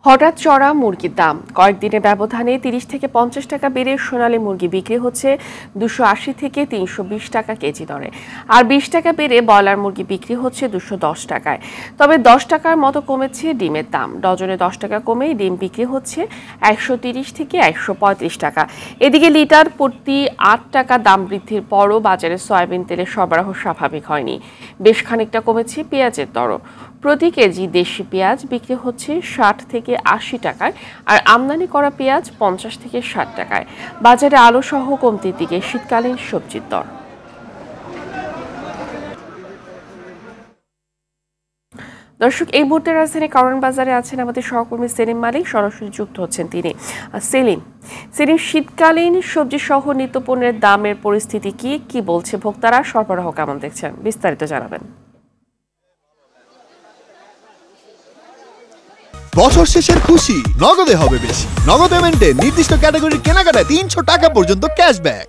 হঠাৎ চড়া মুরগির দাম কয়েকদিনের ব্যবধানে ৩০ থেকে ৫০ টাকা বেড়ে সোনালী মুরগি বিক্রি হচ্ছে ২৮০ থেকে ৩২০ টাকা কেজি দরে, আর ২০ টাকা বেড়ে ব্রয়লার মুরগি বিক্রি হচ্ছে ২১০ টাকায়। তবে ১০ টাকার মতো কমেছে ডিমের দাম, ডজনে ১০ টাকা কমে ডিম বিক্রি হচ্ছে ১৩০ থেকে ১৩৫ টাকা। এদিকে লিটার প্রতি ৮ টাকা দাম বৃদ্ধির পরও বাজারে সয়াবিন তেলের সরবরাহ স্বাভাবিক হয়নি। বেশ খানিকটা কমেছে পেঁয়াজের দরও। প্রতি কেজি দেশি পেঁয়াজ বিক্রি হচ্ছে ৬০ থেকে ৮০ টাকায়, আর আমদানি করা পেঁয়াজ ৫০ থেকে ৬০ টাকায়। বাজারে আলু সহ কমতির দিকে শীতকালীন সবজির দর। দর্শক, এই মুহূর্তে রাজধানী কারওয়ান বাজারে আছেন আমাদের সহকর্মী সেলিম মালিক, সরাসরি যুক্ত হচ্ছেন তিনি। সেলিম, শীতকালীন সবজি সহ নিত্যপণ্যের দামের পরিস্থিতি কি বলছে ভোক্তারা, সরবরাহ কেমন দেখছেন, বিস্তারিত জানাবেন। বছর শেষের খুশি নগদে হবে বেশি। নগদ পেমেন্টে নির্দিষ্ট ক্যাটাগরির কেনাকাটায় ৩০০ টাকা পর্যন্ত ক্যাশব্যাক।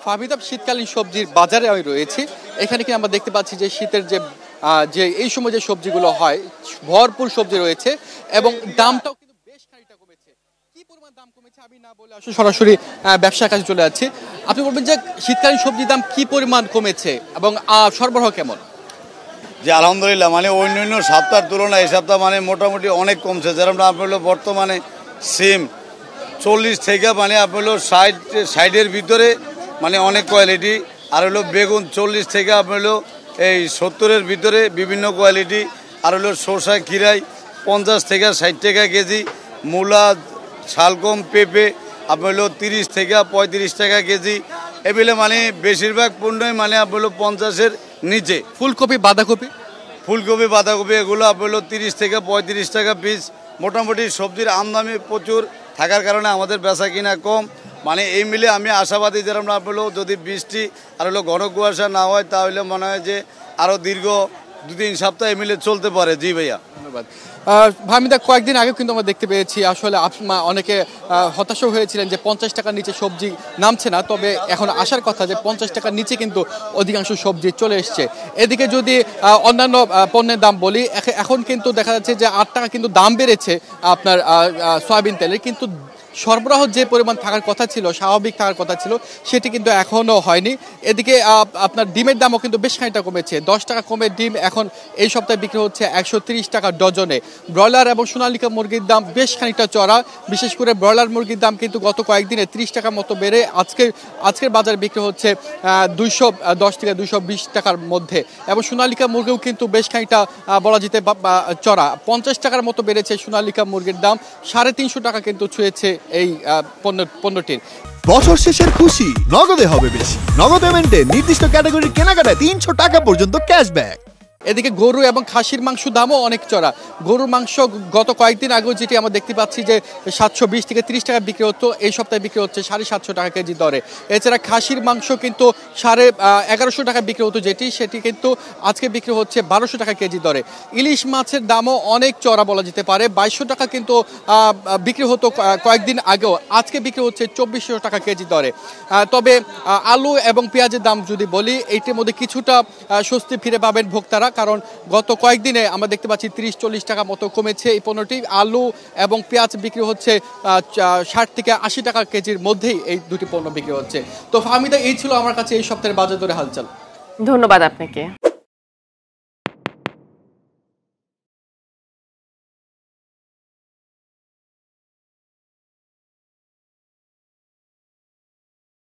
ফাহমিদা, শীতকালীন সবজির বাজারে আমি রয়েছি। এখানে কি আমরা দেখতে পাচ্ছি যে শীতের যে এই সময় যে সবজিগুলো হয়, ভরপুর সবজি রয়েছে এবং দামটাও কিন্তু বেশ খানিকটা কমেছে। কি পরিমাণ দাম কমেছে আমি না বলে আসলে সরাসরি ব্যবসার কাছে চলে যাচ্ছি। আপনি বলবেন যে শীতকালীন সবজির দাম কি পরিমাণ কমেছে এবং সরবরাহ কেমন? যে আলহামদুলিল্লাহ, মানে অন্যান্য সপ্তাহের তুলনায় এই সপ্তাহ মানে মোটামুটি অনেক কমছে। যেরকম আপনার হলো বর্তমানে সিম 40 থেকে মানে আপনার হলো 60-এর ভিতরে মানে অনেক কোয়ালিটি, আর হলো বেগুন 40 থেকে আপনার হলো এই 70-এর ভিতরে বিভিন্ন কোয়ালিটি, আর হলো শসা খিরাই 50 থেকে 60 টাকা কেজি, মূলা শালগম পেঁপে আপনার হলো 30 থেকে 35 টাকা কেজি। এগুলো মানে বেশিরভাগ পণ্যই মানে আপনার হলো 50-এর নিচে। ফুলকপি বাঁধাকপি এগুলো আপনার হলো 30 থেকে 35 টাকা পিস। মোটামুটি সবজির আমদানি প্রচুর থাকার কারণে আমাদের বেচা কিনা কম। মানে এই মিলে আমি আশাবাদী, যেরকম আপনার হলো যদি বৃষ্টি আর হলো ঘন কুয়াশা না হয় তাহলে মনে হয় যে আরও দীর্ঘ 2-3 সপ্তাহ এই মিলে চলতে পারে। জি ভাইয়া, ধন্যবাদ। ভামিদা, কয়েকদিন আগে কিন্তু আমরা দেখতে পেয়েছি আসলে অনেকে হতাশ হয়েছিলেন যে 50 টাকার নিচে সবজি নামছে না, তবে এখন আসার কথা যে 50 টাকার নিচে কিন্তু অধিকাংশ সবজি চলে এসছে। এদিকে যদি অন্যান্য পণ্যের দাম বলি, এখন কিন্তু দেখা যাচ্ছে যে 8 টাকা কিন্তু দাম বেড়েছে আপনার সয়াবিন তেলের, কিন্তু সরবরাহ যে পরিমাণ থাকার কথা ছিল, স্বাভাবিক থাকার কথা ছিল, সেটি কিন্তু এখনও হয়নি। এদিকে আপনার ডিমের দামও কিন্তু বেশ খানিকটা কমেছে। 10 টাকা কমে ডিম এখন এই সপ্তাহে বিক্রি হচ্ছে 130 টাকা ডজনে। ব্রয়লার এবং সোনালিকা মুরগির দাম বেশ খানিকটা চড়া। বিশেষ করে ব্রয়লার মুরগির দাম কিন্তু গত কয়েকদিনে 30 টাকা মতো বেড়ে আজকের বাজারে বিক্রি হচ্ছে 210 থেকে 220 টাকার মধ্যে, এবং সোনালিকা মুরগিও কিন্তু বেশ খানিকটা বলা যেতে চড়া। 50 টাকার মতো বেড়েছে সোনালিকা মুরগির দাম, 350 টাকা কিন্তু ছুঁয়েছে এই পণ্যটির। বছর শেষের খুশি নগদে হবে বেশি। নগদ পেমেন্টে নির্দিষ্ট ক্যাটাগরির কেনাকাটায় ৩০০ টাকা পর্যন্ত ক্যাশব্যাক। এদিকে গরু এবং খাসির মাংস দামও অনেক চড়া। গরুর মাংস গত কয়েকদিন আগেও যেটি আমরা দেখতে পাচ্ছি যে 720 থেকে 30 টাকা বিক্রি হতো, এই সপ্তাহে বিক্রি হচ্ছে 750 টাকা কেজি দরে। এছাড়া খাসির মাংস কিন্তু 1150 টাকা বিক্রি হতো, সেটি কিন্তু আজকে বিক্রি হচ্ছে 1200 টাকা কেজি দরে। ইলিশ মাছের দামও অনেক চড়া বলা যেতে পারে। 2200 টাকা কিন্তু বিক্রি হতো কয়েকদিন আগেও, আজকে বিক্রি হচ্ছে 2400 টাকা কেজি দরে। তবে আলু এবং পেঁয়াজের দাম যদি বলি, এইটির মধ্যে কিছুটা স্বস্তি ফিরে পাবেন ভোক্তারা, কারণ গত কয়েকদিনে আমরা দেখতে পাচ্ছি 30-40 টাকা মতো কমেছে এই পণ্যটি। আলু এবং পেঁয়াজ বিক্রি হচ্ছে 60 থেকে 80 টাকা কেজির মধ্যেই এই দুটি পণ্য বিক্রি হচ্ছে। তো ফাহমিদা, এই ছিল আমার কাছে এই সপ্তাহের বাজার দরে হালচাল। ধন্যবাদ আপনাকে।